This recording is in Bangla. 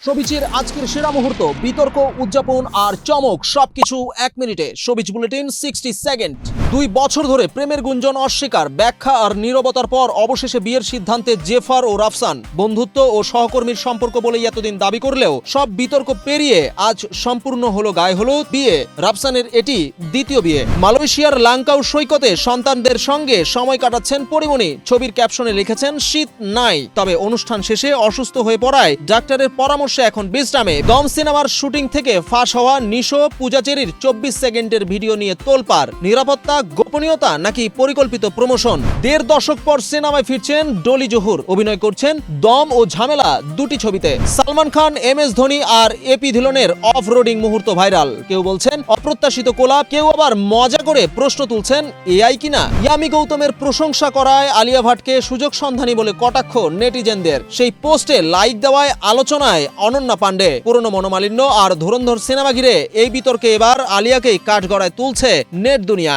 শোবিজের আজকের সেরা মুহূর্ত, বিতর্ক, উদযাপন আর চমক সবকিছু 1 মিনিটে। Showbiz bulletin 60 second. 2 বছর ধরে প্রেমের গুঞ্জন অস্বীকার, ব্যাখ্যা আর নীরবতার পর অবশেষে বিয়ের সিদ্ধান্তে জেফার ও রাফসান। বন্ধুত্ব ও সহকর্মীর সম্পর্ক বলেই এতদিন দাবি করলেও সব বিতর্ক পেরিয়ে আজ সম্পূর্ণ হলো গায়ে হলুদ বিয়ে। রাফসানের এটি দ্বিতীয় বিয়ে। মালয়েশিয়ার লাংকাউ সৈকতে সন্তানদের সঙ্গে সময় কাটাচ্ছেন পরিমণি। ছবির ক্যাপশনে লিখেছেন শীত নাই, তবে অনুষ্ঠান শেষে অসুস্থ হয়ে পড়ায় ডাক্তারের পরামর্শে এখন বিশ্রামে। দম সিনেমার শুটিং থেকে ফাঁস হওয়া নিশো পূজাচেরির 24 সেকেন্ডের ভিডিও নিয়ে তোলপাড়। নিরাপত্তা, গোপনীয়তা নাকি পরিকল্পিত প্রমোশন? 1.5 দশক পর সিনেমায় ফিরছেন ডলি জহুর। অভিনয় করছেন দম ও ঝামেলা দুটি ছবিতে। সালমান খান, MS ধোনি আর এপি ধিলনের অফ রোডিং মুহূর্ত ভাইরাল। কেউ বলছেন অপ্রত্যাশিত কোলাপ, কেউ আবার মজা করে প্রশ্ন তুলছেন এআই কিনা। ইয়ামি গৌতমের প্রশংসা করায় আলিয়া ভাটকে সুযোগ সন্ধানী বলে কটাক্ষ নেটিজেনদের। সেই পোস্টে লাইক দেওয়ায় আলোচনায় অনন্যা পান্ডে। পুরনো মনোমালিন্য আর ধুরন্ধর সিনেমা ঘিরে এই বিতর্কে এবার আলিয়াকেই কাঠগড়ায় তুলছে নেট দুনিয়া।